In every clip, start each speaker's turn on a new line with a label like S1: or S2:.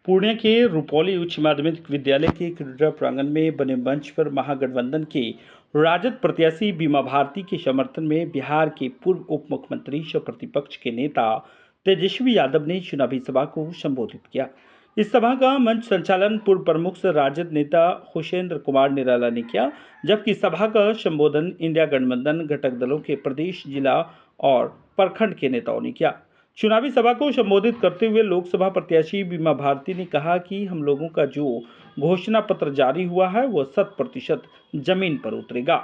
S1: पूर्णिया के रुपौली उच्च माध्यमिक विद्यालय के क्रीड़ा प्रांगण में बने मंच पर महागठबंधन के राजद प्रत्याशी बीमा भारती के समर्थन में बिहार के पूर्व उप मुख्यमंत्री सह प्रतिपक्ष के नेता तेजस्वी यादव ने चुनावी सभा को संबोधित किया। इस सभा का मंच संचालन पूर्व प्रमुख राजद नेता हुसैन कुमार निराला ने किया, जबकि सभा का संबोधन इंडिया गठबंधन घटक दलों के प्रदेश, जिला और प्रखंड के नेताओं ने किया। चुनावी सभा को संबोधित करते हुए लोकसभा प्रत्याशी बीमा भारती ने कहा कि हम लोगों का जो घोषणा पत्र जारी हुआ है वह 100% जमीन पर उतरेगा।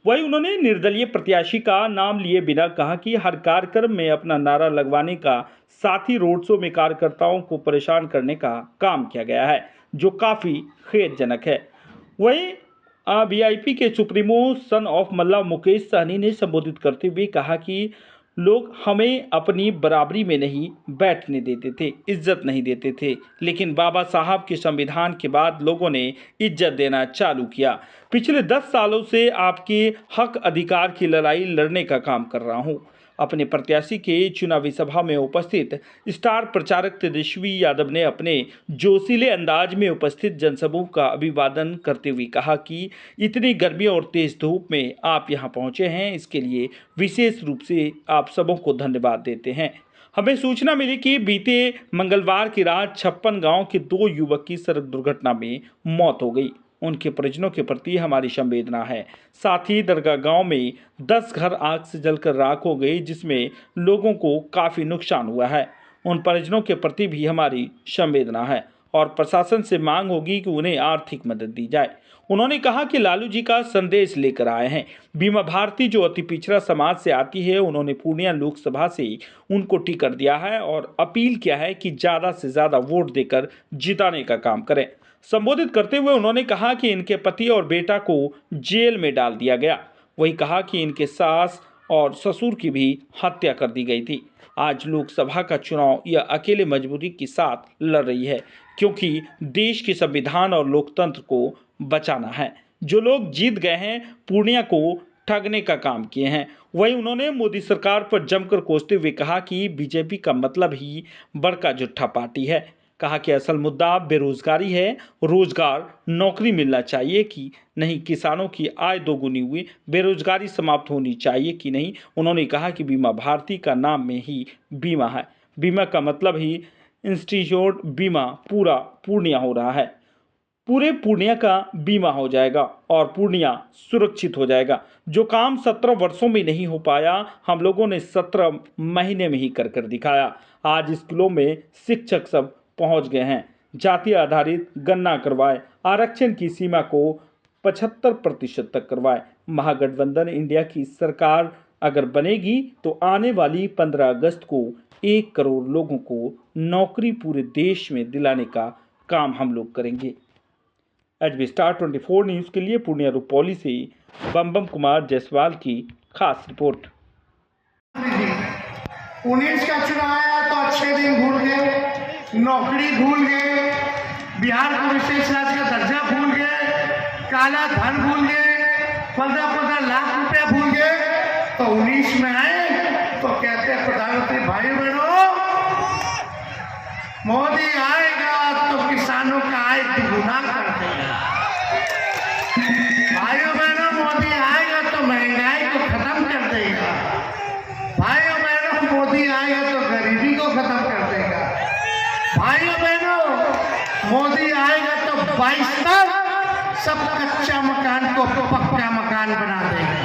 S1: वहीं उन्होंने निर्दलीय प्रत्याशी का नाम लिए बिना कहा कि हर कार्यक्रम में अपना नारा लगवाने का, साथ ही रोड शो में कार्यकर्ताओं को परेशान करने का काम किया गया है, जो काफी खेदजनक है। वहीं वीआईपी के सुप्रीमो सन ऑफ मल्ला मुकेश सहनी ने संबोधित करते हुए कहा कि लोग हमें अपनी बराबरी में नहीं बैठने देते थे, इज्जत नहीं देते थे, लेकिन बाबा साहब के संविधान के बाद लोगों ने इज्जत देना चालू किया। पिछले 10 सालों से आपके हक अधिकार की लड़ाई लड़ने का काम कर रहा हूं। अपने प्रत्याशी के चुनावी सभा में उपस्थित स्टार प्रचारक तेजस्वी यादव ने अपने जोशीले अंदाज में उपस्थित जनसमूह का अभिवादन करते हुए कहा कि इतनी गर्मी और तेज धूप में आप यहां पहुंचे हैं, इसके लिए विशेष रूप से आप सबों को धन्यवाद देते हैं। हमें सूचना मिली कि बीते मंगलवार की रात 56 गांव के 2 युवक की सड़क दुर्घटना में मौत हो गई। उनके परिजनों के प्रति हमारी संवेदना है। साथ ही दरगाह गांव में 10 घर आग से जलकर राख हो गए, जिसमें लोगों को काफ़ी नुकसान हुआ है। उन परिजनों के प्रति भी हमारी संवेदना है और प्रशासन से मांग होगी कि उन्हें आर्थिक मदद दी जाए। उन्होंने कहा कि लालू जी का संदेश लेकर आए हैं। बीमा भारती जो अति पिछड़ा समाज से आती है, उन्होंने पूर्णिया लोकसभा से उनको टिकट दिया है और अपील किया है कि ज़्यादा से ज़्यादा वोट देकर जिताने का काम करें। संबोधित करते हुए उन्होंने कहा कि इनके पति और बेटा को जेल में डाल दिया गया। वही कहा कि इनके सास और ससुर की भी हत्या कर दी गई थी। आज लोकसभा का चुनाव यह अकेले मजबूरी के साथ लड़ रही है, क्योंकि देश के संविधान और लोकतंत्र को बचाना है। जो लोग जीत गए हैं, पूर्णिया को ठगने का काम किए हैं। वहीं उन्होंने मोदी सरकार पर जमकर कोसते हुए कहा कि बीजेपी का मतलब ही बड़का झूठा पार्टी है। कहा कि असल मुद्दा बेरोजगारी है, रोजगार, नौकरी मिलना चाहिए कि नहीं, किसानों की आय दोगुनी हुई, बेरोजगारी समाप्त होनी चाहिए कि नहीं। उन्होंने कहा कि बीमा भारती का नाम में ही बीमा है, बीमा का मतलब ही इंस्टीट्यूट बीमा पूरा पूर्णिया हो रहा है। पूरे पूर्णिया का बीमा हो जाएगा और पूर्णिया सुरक्षित हो जाएगा। जो काम 17 वर्षों में नहीं हो पाया, हम लोगों ने 17 महीने में ही कर दिखाया। आज स्कूलों में शिक्षक सब पहुंच गए हैं। जाति आधारित गणना करवाए, आरक्षण की सीमा को 75% तक करवाए। महागठबंधन इंडिया की सरकार अगर बनेगी तो आने वाली 15 अगस्त को 1 करोड़ लोगों को नौकरी पूरे देश में दिलाने का काम हम लोग करेंगे। एचबी स्टार 24 न्यूज़ के लिए पूर्णिया रुपौली से बम कुमार जायसवाल की खास रिपोर्ट।
S2: 19 का चुनाव आया तो अच्छे दिन भूल गए, नौकरी भूल गए, बिहार को विशेष राज्य का दर्जा भूल गए, काला धन भूल गए, 15-15 लाख रुपया भूल गए। तो 19 में आए तो कहते हैं प्रधानमंत्री भाइयों बहनों, मोदी आएगा तो किसानों का आय दुगुना कर देगा। भाइयों बहनों, मोदी आएगा तो महंगाई को खत्म कर देगा। भाइयों बहनों, मोदी आएगा तो गरीबी को खत्म कर देगा। भाइयों बहनों, मोदी आएगा तो 22 तक सब कच्चा मकान को पक्का मकान बना देगा।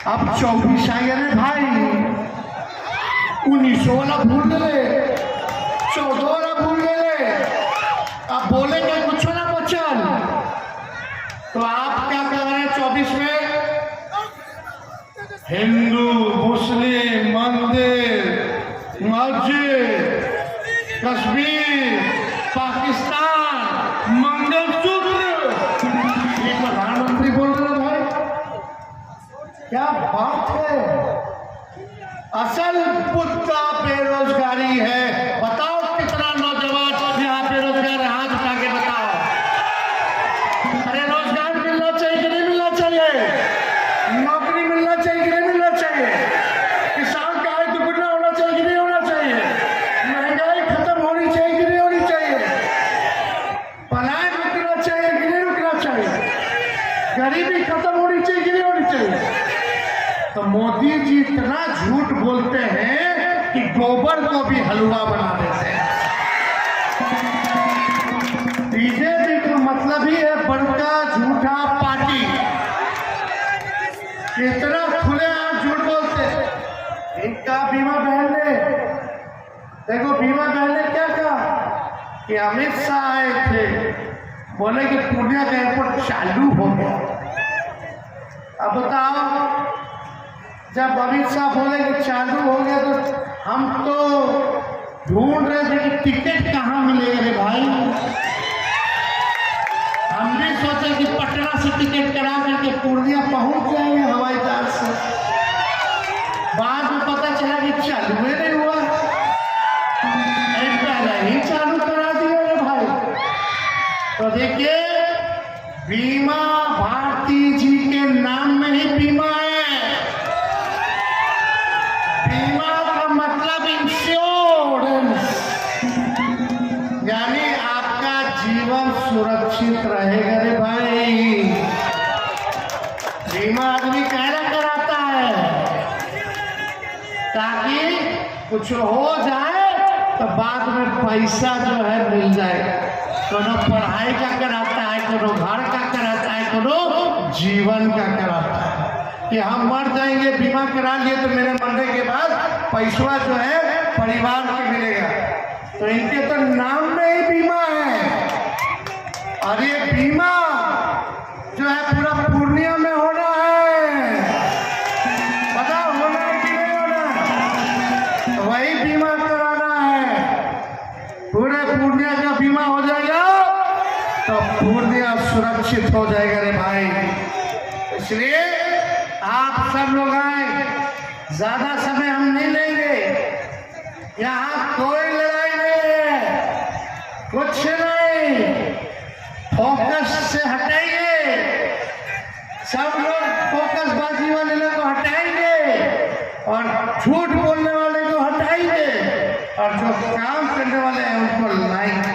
S2: अब 24 आई है भाई, 19 वाला भूल गए, 14 वाला भूल गए। अब बोलेंगे कुछ ना बचल, तो आप क्या कर रहे हैं 24 में? हिंदू, मुस्लिम, मंदिर, मस्जिद, कश्मीर, पाकिस्तान, मंगलसूत्र, ये प्रधानमंत्री बोल रहे भाई, क्या बात है। असल मुद्दा बेरोजगारी है। बताओ कितना नौजवान यहाँ बेरोजगार है, हाथ उठा के बताओ। अरे रोजगार मिलना चाहिए कि नहीं मिलना चाहिए? नौकरी मिलना चाहिए कि नहीं मिलना चाहिए? किसान का आय दुगुना होना चाहिए कि नहीं होना चाहिए? महंगाई खत्म होनी चाहिए कि नहीं होनी चाहिए? गरीबी खत्म होनी चाहिए कि नहीं होनी चाहिए? तो मोदी जी इतना झूठ बोलते हैं कि गोबर को भी हलवा बना देते हैं। बीजेपी का मतलब ही है बड़का झूठा पार्टी। इतना खुले आप झूठ बोलते। इनका बीमा बहन ने, देखो बीमा बहन ने क्या कहा कि अमित शाह आए थे, बोले कि पूर्णिया का एयरपोर्ट चालू हो गया। अब बताओ, जब अमित शाह बोले कि चालू हो गया तो हम तो ढूंढ रहे थे कि टिकट कहाँ मिलेगा रे भाई। हम भी सोचे कि पटना से टिकट करा करके पूर्णिया पहुंच जाएंगे हवाई जहाज से। बाद में पता चला कि चालू ही नहीं हुआ, पहले ही चालू करा दिया रे भाई। तो देखिए, बीमा भारती जी के नाम में ही बीमा है। बीमा का मतलब इंश्योरेंस, यानी आपका जीवन सुरक्षित रहेगा रे भाई। बीमा आदमी कहना कराता है ताकि कुछ हो जाए तो बाद में पैसा जो है मिल जाए। कोनो पढ़ाई का कराता है, कोनो घर का कराता है, कोनो जीवन का कराता है कि हम मर जाएंगे, बीमा करा लिए तो मेरे मरने के बाद पैसा जो है परिवार को मिलेगा। तो इनके तो नाम में ही बीमा है। और ये बीमा जो है पूरा पूर्णिया में होना है। बताओ होना है कि नहीं होना? तो वही बीमा कराना है, पूरे पूर्णिया का बीमा हो जाएगा तो पूर्णिया सुरक्षित हो जाएगा रे भाई। इसलिए आप सब लोग आए, ज्यादा समय हम नहीं लेंगे। यहाँ कोई लड़ाई नहीं है, कुछ नहीं। फोकस से हटाइए, सब लोग फोकस बाजी वाले लोग को हटाएंगे और झूठ बोलने वाले को हटाएंगे और जो काम करने वाले हैं उनको लाएंगे।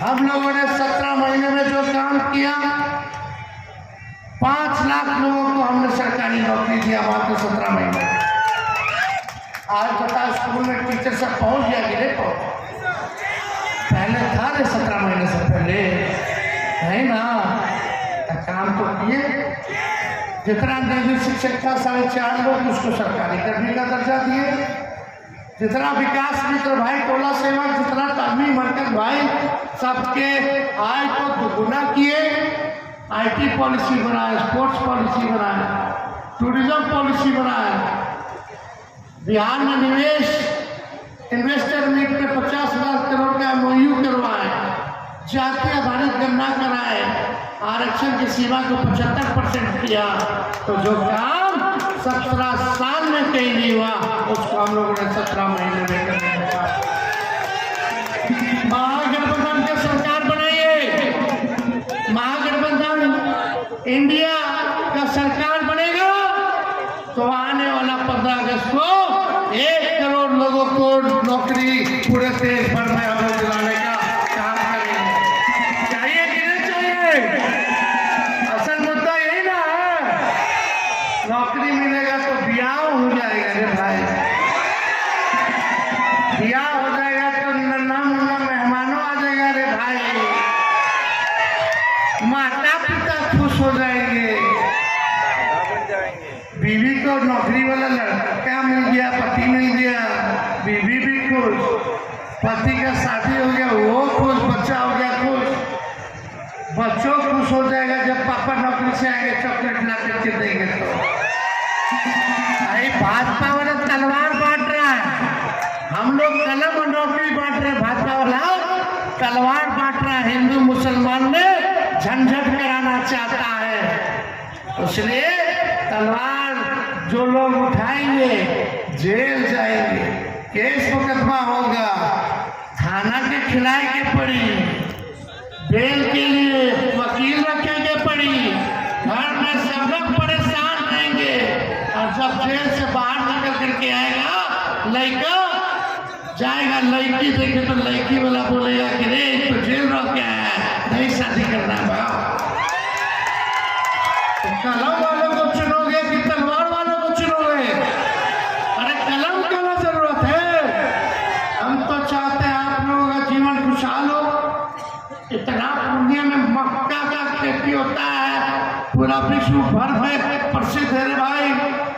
S2: हम लोगों ने 17 महीने में जो काम किया, 5 लाख लोगों को हमने सरकारी नौकरी दिया मात्र 17 महीने में। आज बताओ स्कूल में टीचर सब पहुंच गया कि नहीं पहुंच? पहले था रे 17 महीने से पहले, है ना? काम तो किए। जितना निजी शिक्षक था 4.5 लोग उसको सरकारी कर्मी का दर्जा दिए। जितना विकास मित्र भाई, टोला सेवक, जितना तामी मरकज भाई, सबके आय को दुगुना किए। IT पॉलिसी बनाए, स्पोर्ट्स पॉलिसी बनाए, टूरिज्म पॉलिसी बनाए। बिहार में निवेश इन्वेस्टर मीट में 50,000 करोड़ का MOU करवाए, जाति आधारित गणना कराए, आरक्षण की सीमा को 75% किया। तो जो काम 17 साल में कहीं नहीं हुआ उसको हम लोगों ने 17 महीने में करने का। महागठबंधन की सरकार बनाइए, महागठबंधन इंडिया का सरकार बनेगा तो आने वाला 15 अगस्त को 1 करोड़ लोगों को नौकरी पूरे देश भर में हम लोग दिलाने का काम करेंगे। चाहिए कि नहीं चाहिए? असल मुद्दा यही ना है। नौकरी मिलेगा तो ब्याह हो जाएगा रे भाई, ब्याह हो जाएगा तो नन्हा मुन्ना मेहमानों आ जाएगा रे भाई, माता पिता खुश हो जाएंगे, बीवी को नौकरी वाला लड़का मिल गया, पति मिल गया, बीवी भी खुश, पति का शादी हो गया वो खुश, बच्चा हो गया खुश, बच्चों खुश हो जाएगा जब पापा नौकरी से आएंगे चॉकलेट ला करके देंगे। तो अरे भाजपा वाला तलवार बांट रहा है, हम लोग कलम और नौकरी बांट रहे, भाजपा वाला तलवार बांट रहा है। हिंदू मुसलमान में झंझट कराना चाहता है, इसलिए तलवार जो लोग उठाएंगे जेल जाएंगे, केस मुकदमा होगा, थाना के खिलाए के पड़ी, बेल के लिए वकील रखे के पड़ी, घर में सब लोग परेशान रहेंगे। और जब जेल से बाहर निकल करके आएगा लड़का, जाएगा लड़की देखे तो लड़की वाला बोलेगा कि रे तो जेल रह के आया है, नहीं शादी करना है। कलम वालों को चुनोगे कि तलवार वालों को चुनोगे? अरे कलम की ना जरूरत है। हम तो चाहते हैं आप लोगों का जीवन खुशहाल हो। इतना दुनिया में मक्का का खेती होता है, पूरा विश्व भर में प्रसिद्ध है रे भाई।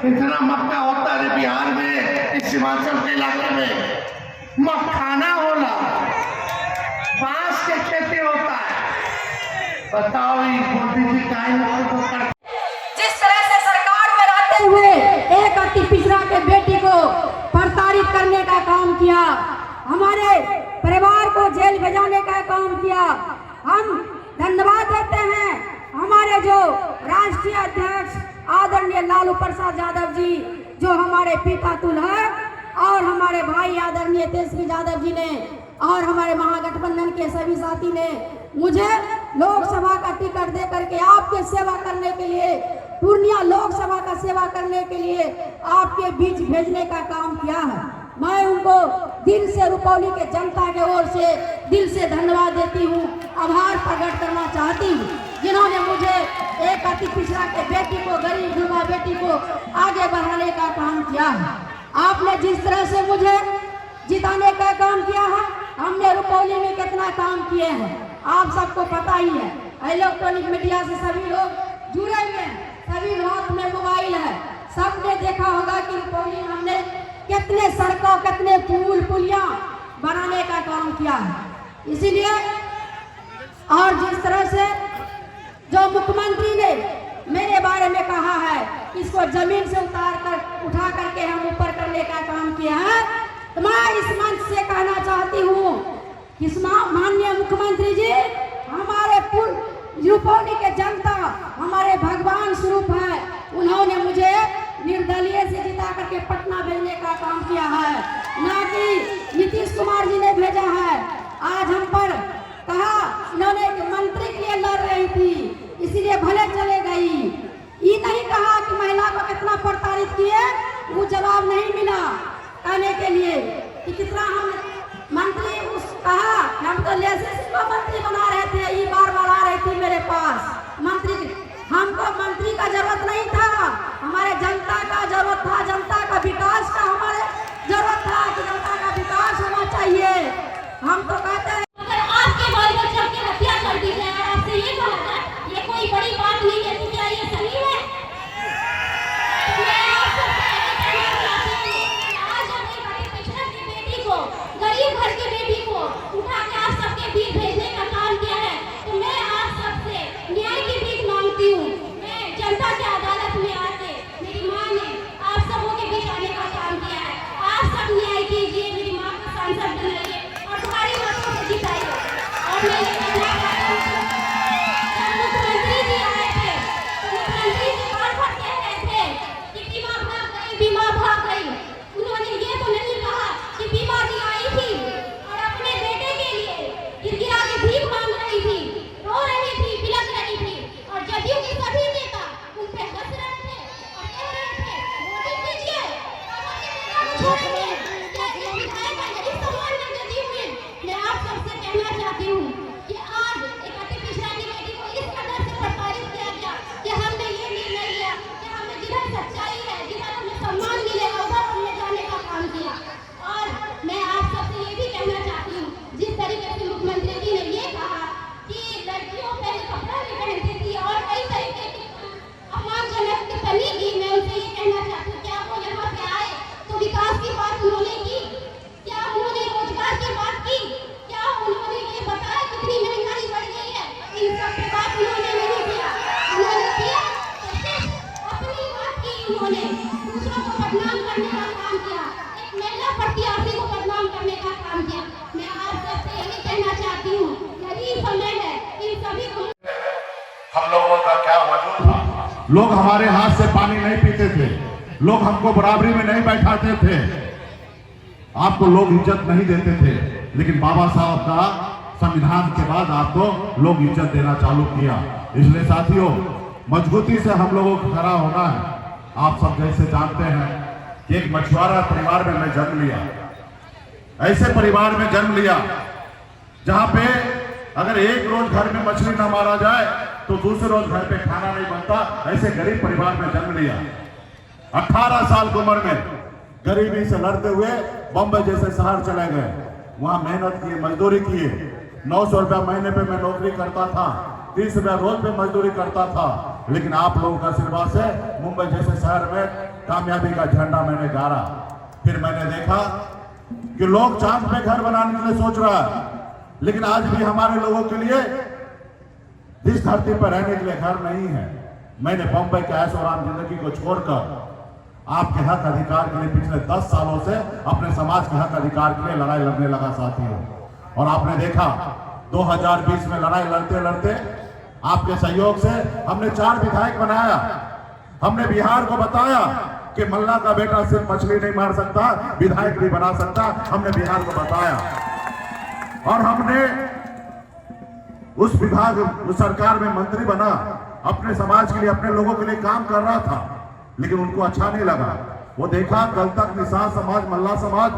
S2: इतना मक्का होता है बिहार में, इस हिमाचल के इलाके में मखाना होला, बांस की खेती होता है। बताओ ये मोदी जी को कर
S3: जिस तरह से सरकार में रहते हुए एक अति पिछड़ा के बेटी को प्रताड़ित करने का काम किया, हमारे परिवार को जेल भेजाने का काम किया, हम धन्यवाद देते हैं हमारे जो राष्ट्रीय अध्यक्ष आदरणीय लालू प्रसाद यादव जी, जो हमारे पिता तुल है, और हमारे भाई आदरणीय तेजस्वी यादव जी ने, और हमारे महागठबंधन के सभी साथी ने मुझे लोकसभा का टिकट दे करके आपके सेवा करने के लिए, पूर्णिया लोकसभा का सेवा करने के लिए आपके बीच भेजने का काम किया है। मैं उनको दिल से, रुपौली के जनता के ओर से दिल से धन्यवाद देती हूँ, आभार प्रकट करना चाहती हूँ, जिन्होंने मुझे एक अति पिछड़ा के बेटी को, गरीब युवा बेटी को आगे बढ़ाने का काम किया है। आपने जिस तरह से मुझे जिताने का काम किया है, हमने रुपौली में कितना काम किए हैं आप सबको पता ही है। इलेक्ट्रॉनिक मीडिया से सभी लोग जुड़े हुए हैं, सभी हाथ में मोबाइल है, सबने देखा होगा कि रुपौली में हमने कितने सड़कों, कितने पुल पुलिया बनाने का काम किया है। इसीलिए और जिस तरह से जो मुख्यमंत्री ने मेरे बारे में कहा है, इसको जमीन से उठा करके हम ऊपर करने का काम किया है, तो मैं इस मंच से कहना चाहती हूँ कि माननीय मुख्यमंत्री जी, हमारे रुपौली के जनता हमारे भगवान स्वरूप है, उन्होंने मुझे निर्दलीय से जिता करके पटना भेजने का काम किया है, ना कि नीतीश कुमार जी ने भेजा है। आज हम पर कहा इन्होंने मंत्री के लिए लड़ रही थी, इसीलिए भले चले गई। ये नहीं कहा कि महिला को कितना प्रताड़ित किए, वो जवाब नहीं मिला कहने के लिए कि कितना हम मंत्री कहा, हम तो लाइसेंस को मंत्री बना रहे थे, ये बार बार आ रही थी मेरे पास मंत्री। हमको मंत्री का जरूरत नहीं था, हमारे जनता का जरूरत था, जनता का विकास का हमारे जरूरत था कि जनता का विकास होना चाहिए। हम तो कहते हैं
S4: अगर आपके बाल बच्चों की हत्या कर दी जाए और आपसे ये कहा जाए ये कोई बड़ी बात नहीं है, तो क्या ये सही है? मैं आप सबसे कहना चाहती हूं, आज अपनी बड़ी पिछड़ा की बेटी को, गरीब घर की बेटी को उठा के आप सबके बीच भेजने का काम किया है, तो मैं आप सबसे न्याय की भीख मांगती हूँ। मैं जनता की अदालत में आके मेरी माँ ने आप सबों के बीच आने का काम किया है, आप सब न्याय कीजिए, मेरी माँ को सांसद बनाइए और तुम्हारी मतों से जिताइए। और मैं ये कहना चाहती हूँ, जब मुख्यमंत्री जी आए थे तो मुख्यमंत्री जी बार बार कह रहे थे कि बीमा भाग गई, बीमा भाग गई। उन्होंने ये तो नहीं कहा कि बीमा जी आई थी और अपने बेटे के लिए गिरगिरा के भीख मांग रही थी, रो रही थी, बिलख रही थी, और जदयू के सभी नेता उन पे हंस रहे थे और कह रहे थे वोटिंग कीजिए, छोड़िए। क्या ये विधायक का यही सम्मान है जदयू में? मैं आप सबसे कहना चाहती हूँ कि आज एक अति पिछड़ा की बेटी को इस कदर से प्रताड़ित किया गया कि हमने ये निर्णय लिया कि हमें जिधर सच्चाई है, जिधर हमें सम्मान मिलेगा, उधर हमने जाने का काम किया। और मैं आप सबसे ये भी कहना चाहती हूँ, जिस तरीके से मुख्यमंत्री जी ने ये कहा कि लड़कियों पहले कपड़ा नहीं पहनती थी और कई तरीके की अपमानजनक टिप्पणी की, मैं उनसे ये कहना चाहती हूँ, क्या वो यहाँ पे आए तो विकास की बात उन्होंने की? क्या उन्होंने रोजगार की बात की? क्या उन्होंने ये बताया कितनी महंगाई बढ़ गई है? इन सब पे बात उन्होंने नहीं किया। उन्होंने किया तो सिर्फ अपनी बात की, उन्होंने दूसरों को बदनाम करने का काम किया, एक महिला प्रत्याशी को बदनाम करने का काम किया। मैं आप सबसे यही कहना चाहती हूँ, यही समय है इन सभी को।
S5: हम लोगों का क्या वजूद था? लोग हमारे हाथ से पानी नहीं पीते थे, लोग हमको बराबरी में नहीं बैठाते थे, आपको लोग इज्जत नहीं देते थे, लेकिन बाबा साहब का संविधान के बाद आपको लोग इज्जत देना चालू किया। इसलिए साथियों, मजबूती से हम लोगों को खड़ा होना है। आप सब जैसे जानते हैं कि एक मछुआरा परिवार में मैं जन्म लिया, ऐसे परिवार में जन्म लिया जहां पे अगर एक रोज घर में मछली ना मारा जाए तो दूसरे रोज घर पे खाना नहीं बनता। ऐसे गरीब परिवार में जन्म लिया। 18 साल की उम्र में गरीबी से लड़ते हुए बम्बई जैसे शहर चले गए। वहां मेहनत किए, मजदूरी किए। 900 रुपया महीने पे मैं नौकरी करता था, 30 रुपया रोज पे मजदूरी करता था। लेकिन आप लोगों का आशीर्वाद से मुंबई जैसे शहर में कामयाबी का झंडा मैंने गाड़ा। फिर मैंने देखा कि लोग चांद पे घर बनाने के लिए सोच रहा है, लेकिन आज भी हमारे लोगों के लिए इस धरती पर रहने के लिए घर नहीं है। मैंने बम्बई के ऐशो आराम जिंदगी को छोड़कर आपके हक अधिकार के लिए पिछले 10 सालों से अपने समाज के हक अधिकार के लिए लड़ाई लड़ने लगा साथियों। और आपने देखा 2020 में लड़ाई लड़ते लड़ते आपके सहयोग से हमने 4 विधायक बनाया। हमने बिहार को बताया कि मल्ला का बेटा सिर्फ मछली नहीं मार सकता, विधायक भी बना सकता। हमने बिहार को बताया और हमने उस विभाग, उस सरकार में मंत्री बना। अपने समाज के लिए, अपने लोगों के लिए काम कर रहा था, लेकिन उनको अच्छा नहीं लगा। वो देखा कल तक निषाद समाज, मल्ला समाज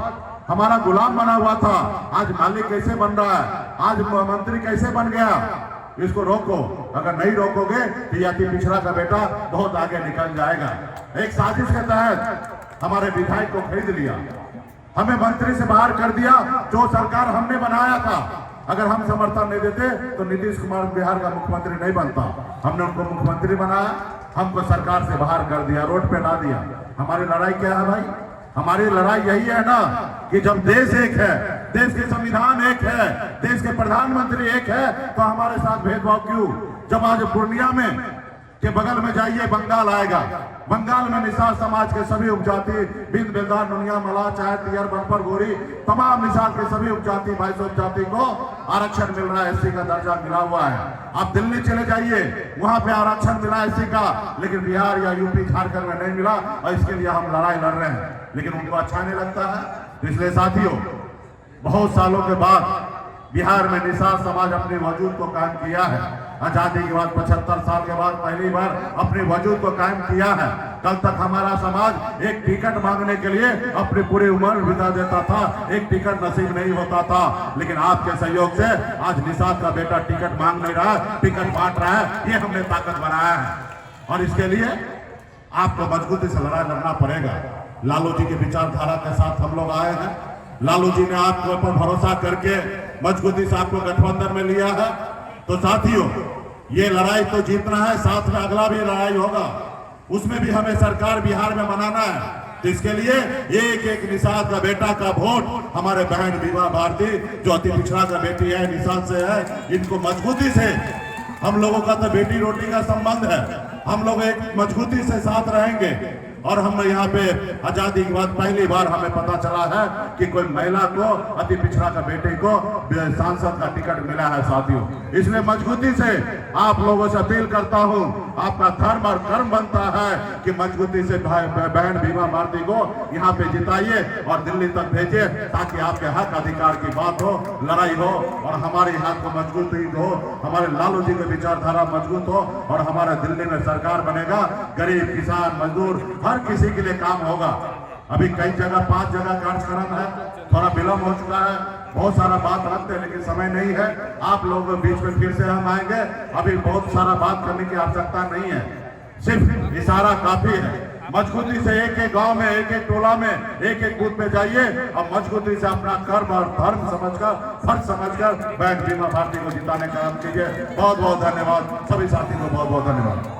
S5: हमारा गुलाम बना हुआ था, आज मालिक कैसे बन रहा है, आज मंत्री कैसे बन गया। इसको रोको। अगर नहीं रोकोगे तो ये अति पिछड़ा का बेटा बहुत आगे निकल जाएगा। एक साजिश के तहत हमारे विधायक को खरीद लिया, हमें मंत्री से बाहर कर दिया। जो सरकार हमने बनाया था, अगर हम समर्थन नहीं देते तो नीतीश कुमार बिहार का मुख्यमंत्री नहीं बनता। हमने उनको मुख्यमंत्री बनाया, हमको सरकार से बाहर कर दिया, रोड पे ला दिया। हमारी लड़ाई क्या है भाई? हमारी लड़ाई यही है ना कि जब देश एक है, देश के संविधान एक है, देश के प्रधानमंत्री एक है, तो हमारे साथ भेदभाव क्यों? जब आज पूर्णिया में के बगल में जाइए बंगाल आएगा, बंगाल में निषाद समाज के सभी उपजाति, बिंद बेलदार, नुनिया, मलाह, चाय, तियर, बनपर, गोरी, तमाम निषाद के सभी उपजाति, 22 उपजाति को आरक्षण मिल रहा है, एससी का दर्जा मिला हुआ है। आप दिल्ली चले जाइए, वहां पे आरक्षण मिला एससी का, लेकिन बिहार या यूपी, झारखंड में नहीं मिला। और इसके लिए हम लड़ाई लड़ रहे हैं, लेकिन उनको अच्छा नहीं लगता है। इसलिए साथियों, बहुत सालों के बाद बिहार में निषाद समाज अपने वजूद को कायम किया है। आजादी के बाद 75 साल के बाद पहली बार अपने वजूद को कायम किया है। कल तक हमारा समाज एक टिकट मांगने के लिए अपनी पूरी उम्र बिता देता था, एक टिकट नसीब नहीं होता था। लेकिन आपके सहयोग से आज निषाद का बेटा टिकट मांग नहीं रहा, टिकट बांट रहा है। ये हमने ताकत बनाया है और इसके लिए आपको मजबूती से लड़ाई लड़ना पड़ेगा। लालू जी की विचारधारा के साथ हम लोग आए हैं। लालू जी ने आपके ऊपर भरोसा करके मजबूती से आपको गठबंधन में लिया है। तो साथियों, ये लड़ाई तो जीतना है, साथ में अगला भी लड़ाई होगा, उसमें भी हमें सरकार बिहार में बनाना है। तो इसके लिए एक एक निषाद का बेटा का वोट हमारे बहन बीमा भारती, जो अति पिछड़ा का बेटी है, निषाद से है, इनको मजबूती से, हम लोगों का तो बेटी रोटी का संबंध है, हम लोग एक मजबूती से साथ रहेंगे। और हम यहाँ पे आजादी के बाद पहली बार हमें पता चला है कि कोई महिला को, अति पिछड़ा का बेटे को सांसद का टिकट मिला है साथियों। इसलिए मजबूती से आप लोगों से अपील करता हूँ, आपका धर्म और कर्म बनता है कि मजबूती से बहन बीमा भारती को यहाँ पे जिताइए और दिल्ली तक भेजिए, ताकि आपके हक अधिकार की बात हो, लड़ाई हो और हमारे हाथ को मजबूती हो, हमारे लालू जी की विचारधारा मजबूत हो और हमारे दिल्ली में सरकार बनेगा। गरीब, किसान, मजदूर, हर किसी के लिए काम होगा। अभी कई जगह 5 जगह कार्यक्रम है, थोड़ा विलम्ब हो चुका है, बहुत सारा बात रखते हैं लेकिन समय नहीं है। आप लोगों के बीच में फिर से हम आएंगे। अभी बहुत सारा बात करने की आवश्यकता नहीं है, सिर्फ इशारा काफी है। मजबूती से एक एक गांव में, एक एक टोला में, एक एक बूथ पे जाइए और मजबूती से अपना कर्म और धर्म समझकर, फर्ज समझकर बहन बीमा भारती को जिताने का काम कीजिए। बहुत बहुत धन्यवाद सभी साथी को, बहुत बहुत धन्यवाद।